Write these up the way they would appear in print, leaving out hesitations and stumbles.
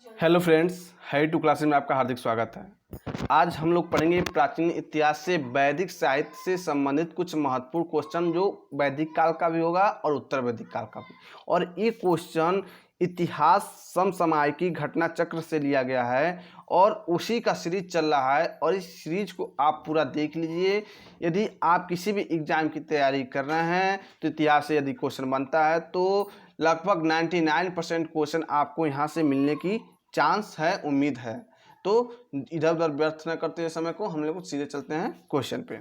Hello friends, high two classes में आपका हार्दिक स्वागत है। आज हम लोग पढ़ेंगे प्राचीन इतिहास से वैदिक साहित्य से संबंधित कुछ महत्वपूर्ण क्वेश्चन जो वैदिक काल का भी होगा और उत्तर वैदिक काल का भी। और ये क्वेश्चन इतिहास समसामयिकी घटना चक्र से लिया गया है और उसी का सीरीज चल रहा है और इस सीरीज को आप पूरा देख लीजिए। यदि आप किसी भी एग्जाम की तैयारी कर रहे हैं तो इतिहास से यदि क्वेश्चन बनता है तो लगभग 99% क्वेश्चन आपको यहाँ से मिलने की चांस है, उम्मीद है। तो इधर उधर व्यर्थ न करते हुए समय को हम लोग सीधे चलते हैं क्वेश्चन पे।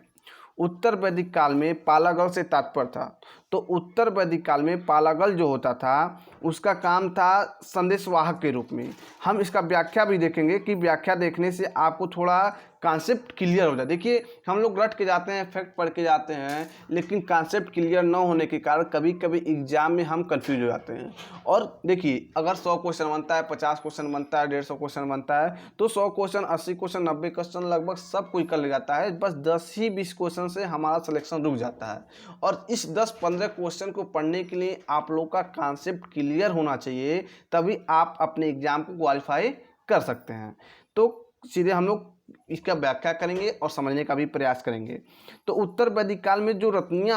उत्तर वैदिक काल में पालागल से तात्पर्य था। तो उत्तर वैदिक काल में पालागल जो होता था उसका काम था संदेशवाहक के रूप में। हम इसका व्याख्या भी देखेंगे कि व्याख्या देखने से आपको थोड़ा कॉन्सेप्ट क्लियर हो जाए। देखिए, हम लोग रट के जाते हैं, फैक्ट पढ़ के जाते हैं, लेकिन कॉन्सेप्ट क्लियर न होने के कारण कभी कभी एग्जाम में हम कंफ्यूज हो जाते हैं। और देखिए, अगर 100 क्वेश्चन बनता है, 50 क्वेश्चन बनता है, 150 क्वेश्चन बनता है, तो 100 क्वेश्चन, 80 क्वेश्चन, 90 क्वेश्चन लगभग सब कोई कर ले जाता है। बस 10 ही 20 क्वेश्चन से हमारा सिलेक्शन रुक जाता है। और इस 10-15 क्वेश्चन को पढ़ने के लिए आप लोग का कॉन्सेप्ट क्लियर होना चाहिए, तभी आप अपने एग्जाम को क्वालिफाई कर सकते हैं। तो सीधे हम लोग इसका व्याख्या करेंगे और समझने का भी प्रयास करेंगे। तो उत्तर वैदिक काल में जो रत्नी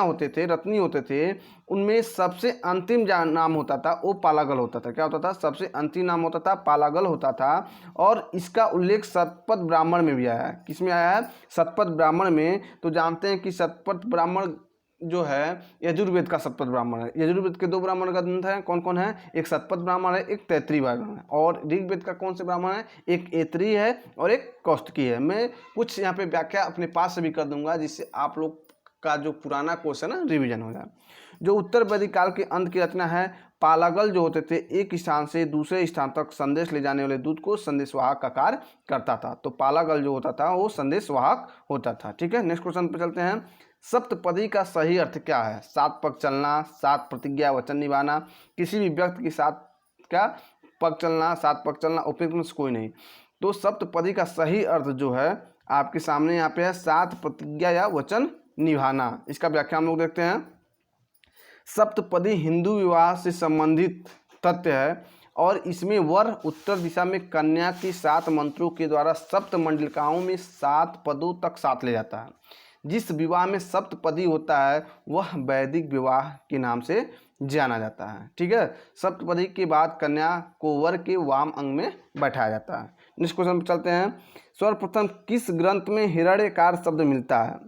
होते थे, उनमें सबसे अंतिम नाम होता था वो पालागल होता था। क्या होता था? सबसे अंतिम नाम होता था पालागल होता था। और इसका उल्लेख शतपथ ब्राह्मण में भी आया है। किसमें आया है? शतपथ ब्राह्मण में। तो जानते हैं कि शतपथ ब्राह्मण जो है यजुर्वेद का शतपथ ब्राह्मण है। यजुर्वेद के 2 ब्राह्मण का ग्रंथ है। कौन कौन है? एक शतपथ ब्राह्मण है, एक तैत्रीय ब्राह्मण है। और ऋग्वेद का कौन से ब्राह्मण है? एक ऐतरेय है और एक कौशिकी है। मैं कुछ यहाँ पे व्याख्या अपने पास से भी कर दूंगा जिससे आप लोग का जो पुराना क्वेश्चन है रिविजन हो जाए। जो उत्तर वैदिक काल के अंत की रचना है, पालागल जो होते थे एक स्थान से दूसरे स्थान तक संदेश ले जाने वाले दूत को संदेशवाहक का कार्य करता था। तो पालागल जो होता था वो संदेशवाहक होता था। ठीक है, नेक्स्ट क्वेश्चन पे चलते हैं। सप्तपदी का सही अर्थ क्या है? 7 पग चलना, 7 प्रतिज्ञा वचन निभाना, किसी भी व्यक्ति के साथ क्या पग चलना, 7 पग चलना, उपयुक्त में से कोई नहीं। तो सप्तपदी का सही अर्थ जो है आपके सामने यहाँ पे है 7 प्रतिज्ञा या वचन निभाना। इसका व्याख्या हम लोग देखते हैं। सप्तपदी हिंदू विवाह से संबंधित तथ्य है और इसमें वर उत्तर दिशा में कन्या की 7 मंत्रों के द्वारा सप्त मंडलिकाओं में 7 पदों तक साथ ले जाता है। जिस विवाह में सप्तपदी होता है वह वैदिक विवाह के नाम से जाना जाता है। ठीक है, सप्तपदी के बाद कन्या को वर के वाम अंग में बैठाया जाता है। नेक्स्ट क्वेश्चन पर चलते हैं। सर्वप्रथम किस ग्रंथ में हिरण्यकार शब्द मिलता है?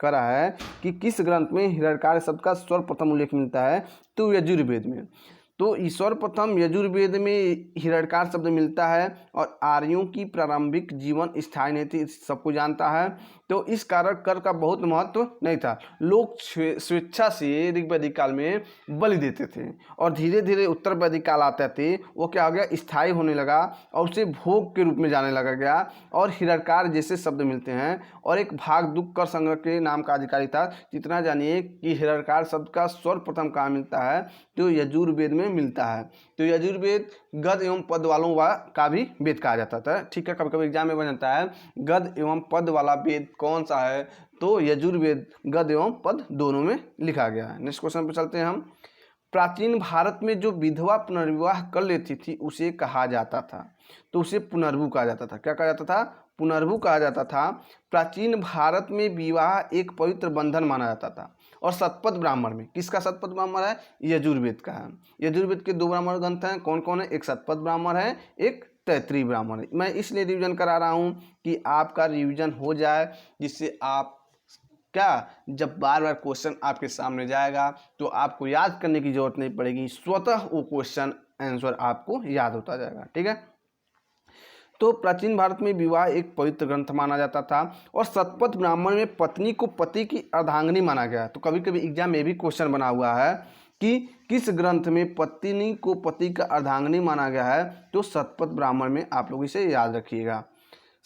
कह रहा है कि किस ग्रंथ में हिरण्यकार शब्द का सर्वप्रथम उल्लेख मिलता है? तो यजुर्वेद में। तो सर्वप्रथम यजुर्वेद में हिरण्यकार शब्द मिलता है। और आर्यों की प्रारंभिक जीवन स्थायी नहीं थी, सबको जानता है। तो इस कारण कर का बहुत महत्व नहीं था। लोग स्वेच्छा से ऋग्वैदिक काल में बलि देते थे और धीरे धीरे उत्तर वैदिक काल आते थे वो क्या हो गया? स्थायी होने लगा और उसे भोग के रूप में जाने लगा गया। और हिरण्यकार जैसे शब्द मिलते हैं। और एक भाग दुख कर संग्रह के नाम का अधिकारी था। जितना जानिए कि हिरण्यकार शब्द का सर्वप्रथम कहाँ मिलता है? तो यजुर्वेद में मिलता है। तो यजुर्वेद गद एवं पद वालों का भी वेद कहा जाता था। ठीक है, कभी कभी एग्जाम में बन जाता है गद एवं पद वाला वेद कौन सा है? तो यजुर्वेद गद एवं पद दोनों में लिखा गया है। नेक्स्ट क्वेश्चन पे चलते हैं हम। प्राचीन भारत में जो विधवा पुनर्विवाह कर लेती थी उसे कहा जाता था। तो उसे पुनर्वु कहा जाता था। क्या कहा जाता था? पुनर्वु कहा जाता था। प्राचीन भारत में विवाह एक पवित्र बंधन माना जाता था। और शतपथ ब्राह्मण में, किसका शतपथ ब्राह्मण है? यजुर्वेद का है। यजुर्वेद के 2 ब्राह्मण ग्रंथ हैं। कौन कौन है? एक शतपथ ब्राह्मण है, एक तैत्रीय ब्राह्मण है। मैं इसलिए रिवीजन करा रहा हूँ कि आपका रिवीजन हो जाए, जिससे आप क्या जब बार बार क्वेश्चन आपके सामने जाएगा तो आपको याद करने की जरूरत नहीं पड़ेगी, स्वतः वो क्वेश्चन आंसर आपको याद होता जाएगा। ठीक है, तो प्राचीन भारत में विवाह एक पवित्र ग्रंथ माना जाता था। और शतपथ ब्राह्मण में पत्नी को पति की अर्धांगिनी माना गया। तो कभी कभी एग्जाम में भी क्वेश्चन बना हुआ है कि किस ग्रंथ में पत्नी को पति का अर्धांगिनी माना गया है? तो शतपथ ब्राह्मण में। आप लोग इसे याद रखिएगा।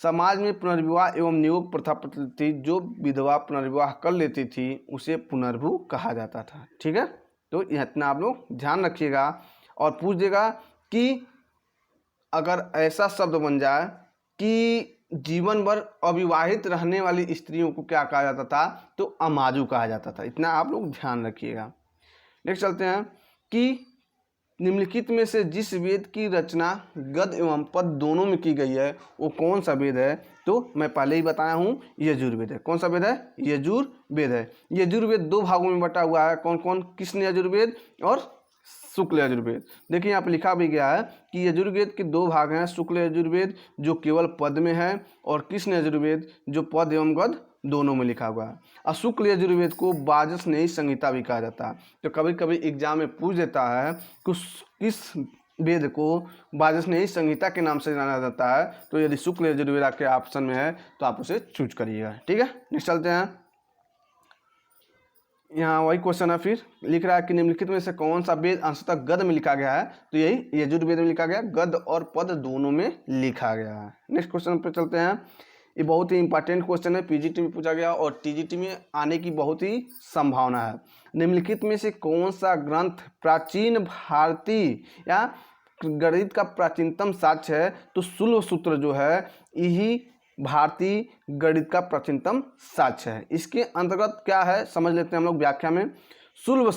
समाज में पुनर्विवाह एवं नियोग प्रथा प्रचलित थी। जो विधवा पुनर्विवाह कर लेती थी उसे पुनर्भु कहा जाता था। ठीक है, तो इतना आप लोग ध्यान रखिएगा। और पूछ देगा कि अगर ऐसा शब्द बन जाए कि जीवन भर अविवाहित रहने वाली स्त्रियों को क्या कहा जाता था? तो अमाजु कहा जाता था। इतना आप लोग ध्यान रखिएगा। नेक्स्ट चलते हैं कि निम्नलिखित में से जिस वेद की रचना गद्य एवं पद दोनों में की गई है वो कौन सा वेद है? तो मैं पहले ही बताया हूँ, यजुर्वेद है। कौन सा वेद है? यजुर्वेद है। यजुर्वेद दो भागों में बटा हुआ है। कौन कौन? कृष्ण यजुर्वेद और शुक्ल यजुर्वेद। देखिए यहाँ पे लिखा भी गया है कि यजुर्वेद के दो भाग हैं, शुक्ल यजुर्वेद जो केवल पद में है और कृष्ण यजुर्वेद जो पद एवं गद्य दोनों में लिखा हुआ है। और शुक्ल यजुर्वेद को वाजस्नेयी संहिता भी कहा जाता है। तो कभी कभी एग्जाम में पूछ देता है कि किस वेद को वाजस्नेयी संहिता के नाम से जाना जाता है। तो यदि शुक्ल यजुर्वेद आपके ऑप्शन में है तो आप उसे चूज करिएगा। ठीक है, नेक्स्ट चलते हैं। यहाँ वही क्वेश्चन है, फिर लिख रहा है कि निम्नलिखित में से कौन सा वेद अंशतः गद्य में लिखा गया है? तो यही यजुर्वेद में लिखा गया, गद्य और पद दोनों में लिखा गया है। नेक्स्ट क्वेश्चन पे चलते हैं। ये बहुत ही इंपॉर्टेंट क्वेश्चन है, पीजीटी में पूछा गया और टीजीटी में आने की बहुत ही संभावना है। निम्नलिखित में से कौन सा ग्रंथ प्राचीन भारतीय या गणित का प्राचीनतम साक्ष्य है? तो शुल्ब सूत्र जो है यही भारतीय गणित का प्राचीनतम साक्ष्य है। इसके अंतर्गत क्या है समझ लेते हैं हम लोग व्याख्या में। शुल्ब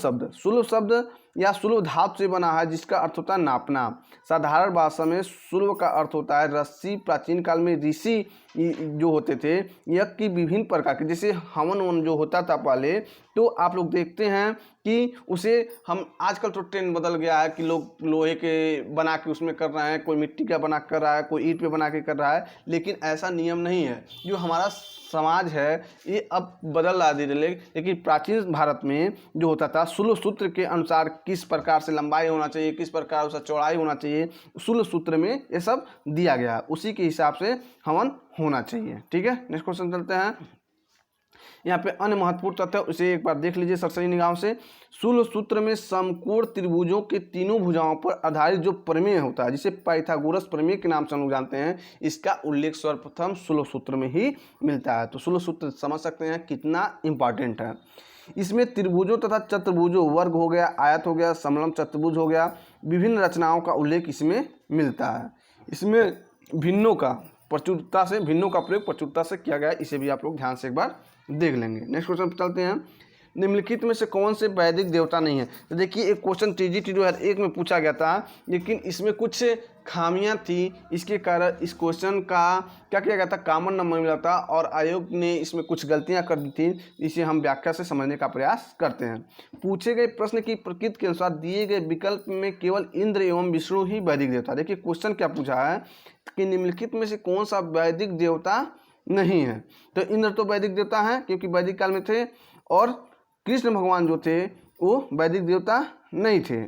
शब्द या शुल्ब धातु से बना है जिसका अर्थ होता है नापना। साधारण भाषा में शुल्ब का अर्थ होता है रस्सी। प्राचीन काल में ऋषि जो होते थे यज्ञ की विभिन्न प्रकार के, जैसे हवन जो होता था पहले, तो आप लोग देखते हैं कि उसे हम आजकल तो ट्रेंड बदल गया है कि लोग लोहे के बना के उसमें कर रहे हैं, कोई मिट्टी का बना कर रहा है, कोई ईंट पे बना के कर रहा है, लेकिन ऐसा नियम नहीं है। जो हमारा समाज है ये अब बदल रहा धीरे धीरे, लेकिन प्राचीन भारत में जो होता था शुल्ब सूत्र के अनुसार किस प्रकार से लंबाई होना चाहिए, किस प्रकार उसका चौड़ाई होना चाहिए, शुल्ब सूत्र में ये सब दिया गया है, उसी के हिसाब से हवन होना चाहिए। ठीक है, नेक्स्ट क्वेश्चन चलते हैं। यहाँ पे अन्य महत्वपूर्ण तथ्य उसे एक बार देख लीजिए सरसरी निगाहों से। शुल्ब सूत्र में समकोण त्रिभुजों के तीनों भुजाओं पर आधारित जो प्रमेय होता है जिसे पाइथागोरस प्रमेय के नाम से हम लोग जानते हैं, इसका उल्लेख सर्वप्रथम शुल्ब सूत्र में ही मिलता है। तो शुल्ब सूत्र समझ सकते हैं कितना इंपॉर्टेंट है। इसमें त्रिभुजों तथा चतुर्भुजों, वर्ग हो गया, आयत हो गया, समलंब चतुर्भुज हो गया, विभिन्न रचनाओं का उल्लेख इसमें मिलता है। इसमें भिन्नों का प्रचुरता से भिन्नों का प्रयोग प्रचुरता से किया गया है, इसे भी आप लोग ध्यान से एक बार देख लेंगे। नेक्स्ट क्वेश्चन पर चलते हैं। निम्नलिखित में से कौन से वैदिक देवता नहीं है? तो देखिए एक क्वेश्चन टीजीटी 2001 में पूछा गया था, लेकिन इसमें कुछ खामियां थी, इसके कारण इस क्वेश्चन का क्या किया गया था, कॉमन नंबर मिला था और आयोग ने इसमें कुछ गलतियां कर दी थी। इसे हम व्याख्या से समझने का प्रयास करते हैं। पूछे गए प्रश्न की प्रकृति के अनुसार दिए गए विकल्प में केवल इंद्र एवं विष्णु ही वैदिक देवता। देखिए क्वेश्चन क्या पूछा है कि निम्नलिखित में से कौन सा वैदिक देवता नहीं है? तो इंद्र तो वैदिक देवता हैं क्योंकि वैदिक काल में थे, और कृष्ण भगवान जो थे वो वैदिक देवता नहीं थे।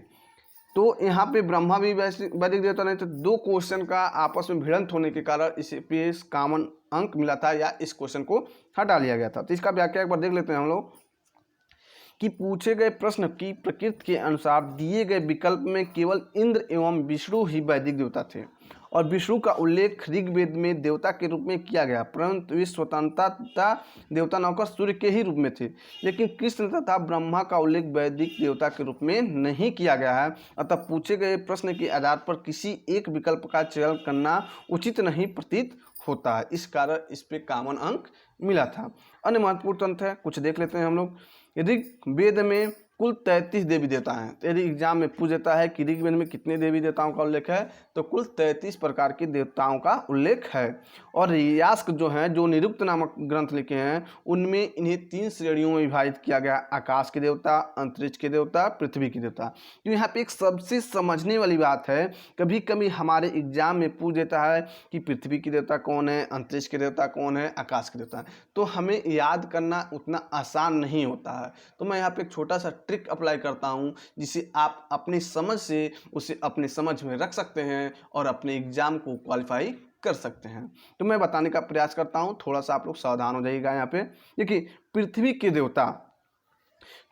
तो यहाँ पे ब्रह्मा भी वैदिक देवता नहीं थे। दो क्वेश्चन का आपस में भिड़ंत होने के कारण इसे पे कॉमन अंक मिला था या इस क्वेश्चन को हटा लिया गया था। तो इसका व्याख्या एक बार देख लेते हैं हम लोग कि पूछे गए प्रश्न की प्रकृति के अनुसार दिए गए विकल्प में केवल इंद्र एवं विष्णु ही वैदिक देवता थे और विष्णु का उल्लेख ऋग्वेद में देवता के रूप में किया गया, परंतु वे स्वतंत्रता देवता नौकर सूर्य के ही रूप में थे। लेकिन कृष्ण तथा ब्रह्मा का उल्लेख वैदिक देवता के रूप में नहीं किया गया है। अतः पूछे गए प्रश्न के आधार पर किसी एक विकल्प का चयन करना उचित नहीं प्रतीत होता है, इस कारण इस पे कॉमन अंक मिला था। अन्य महत्वपूर्ण तथ्य है, कुछ देख लेते हैं हम लोग। यदि वेद में कुल 33 देवी देवता हैं, तो यदि एग्जाम में पूछ देता है कि ऋग्वेद में कितने देवी देवताओं का उल्लेख है, तो कुल 33 प्रकार के देवताओं का उल्लेख है। और यास्क जो हैं, जो निरुक्त नामक ग्रंथ लिखे हैं, उनमें इन्हें 3 श्रेणियों में विभाजित किया गया, आकाश के देवता, अंतरिक्ष के देवता, पृथ्वी के देवता। तो यहाँ पे एक सबसे समझने वाली बात है, कभी कभी हमारे एग्जाम में पूछ देता है कि पृथ्वी के देवता कौन है, अंतरिक्ष के देवता कौन है, आकाश के देवता है, तो हमें याद करना उतना आसान नहीं होता है। तो मैं यहाँ पे एक छोटा सा ट्रिक अप्लाई करता हूँ जिसे आप अपनी समझ से उसे अपने समझ में रख सकते हैं और अपने एग्जाम को क्वालिफाई कर सकते हैं। तो मैं बताने का प्रयास करता हूँ, थोड़ा सा आप लोग सावधान हो जाइएगा। यहाँ पे देखिए पृथ्वी के देवता,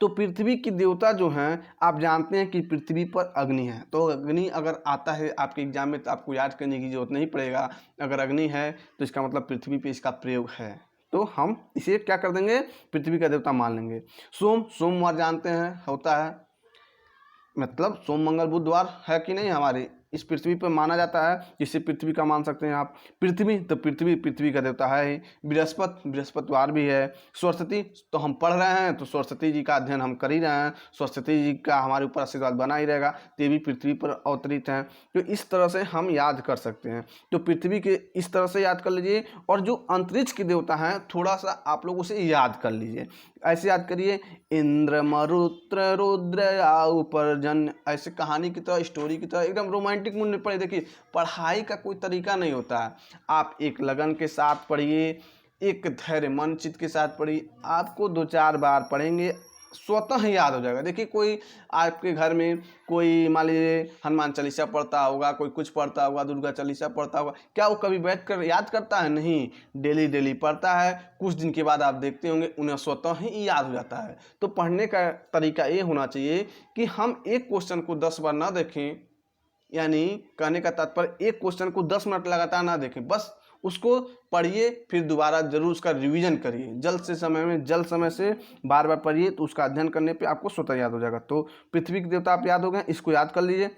तो पृथ्वी की देवता जो हैं, आप जानते हैं कि पृथ्वी पर अग्नि है। तो अग्नि अगर आता है आपके एग्जाम में तो आपको याद करने की जरूरत नहीं पड़ेगा। अगर अग्नि है तो इसका मतलब पृथ्वी पे इसका प्रयोग है, तो हम इसे क्या कर देंगे, पृथ्वी का देवता मान लेंगे। सोमवार जानते हैं होता है, मतलब सोम मंगल बुधवार है कि नहीं हमारे इस पृथ्वी पर माना जाता है, जिसे पृथ्वी का मान सकते हैं आप। पृथ्वी तो पृथ्वी का देवता है ही। बृहस्पतिवार भी है। सरस्वती तो हम पढ़ रहे हैं, तो सरस्वती जी का अध्ययन हम कर ही रहे हैं, सरस्वती जी का हमारे ऊपर आशीर्वाद बना ही रहेगा, तो ये भी पृथ्वी पर अवतरित हैं। तो इस तरह से हम याद कर सकते हैं। तो पृथ्वी के इस तरह से याद कर लीजिए, और जो अंतरिक्ष के देवता हैं थोड़ा सा आप लोग उसे याद कर लीजिए। ऐसे याद करिए, इंद्र मरुत्र रुद्र या उपर्जन, ऐसे कहानी की तरह, स्टोरी की तरह एकदम रोमांटिक मूड में पढ़े। देखिए, पढ़ाई का कोई तरीका नहीं होता है, आप एक लगन के साथ पढ़िए, एक धैर्य मन चित्त के साथ पढ़िए, आपको 2-4 बार पढ़ेंगे स्वतः ही याद हो जाएगा। देखिए, कोई आपके घर में कोई मान लीजिए हनुमान चालीसा पढ़ता होगा, कोई कुछ पढ़ता होगा, दुर्गा चालीसा पढ़ता होगा, क्या वो कभी बैठ कर याद करता है? नहीं, डेली पढ़ता है, कुछ दिन के बाद आप देखते होंगे उन्हें स्वतः ही याद हो जाता है। तो पढ़ने का तरीका ये होना चाहिए कि हम एक क्वेश्चन को 10 बार ना देखें, यानी कहने का तात्पर्य एक क्वेश्चन को 10 मिनट लगातार ना देखें, बस उसको पढ़िए, फिर दोबारा जरूर उसका रिवीजन करिए, जल्द समय से बार बार पढ़िए, तो उसका अध्ययन करने पे आपको स्वतः याद हो जाएगा। तो पृथ्वी के देवता आप याद हो गए, इसको याद कर लीजिए।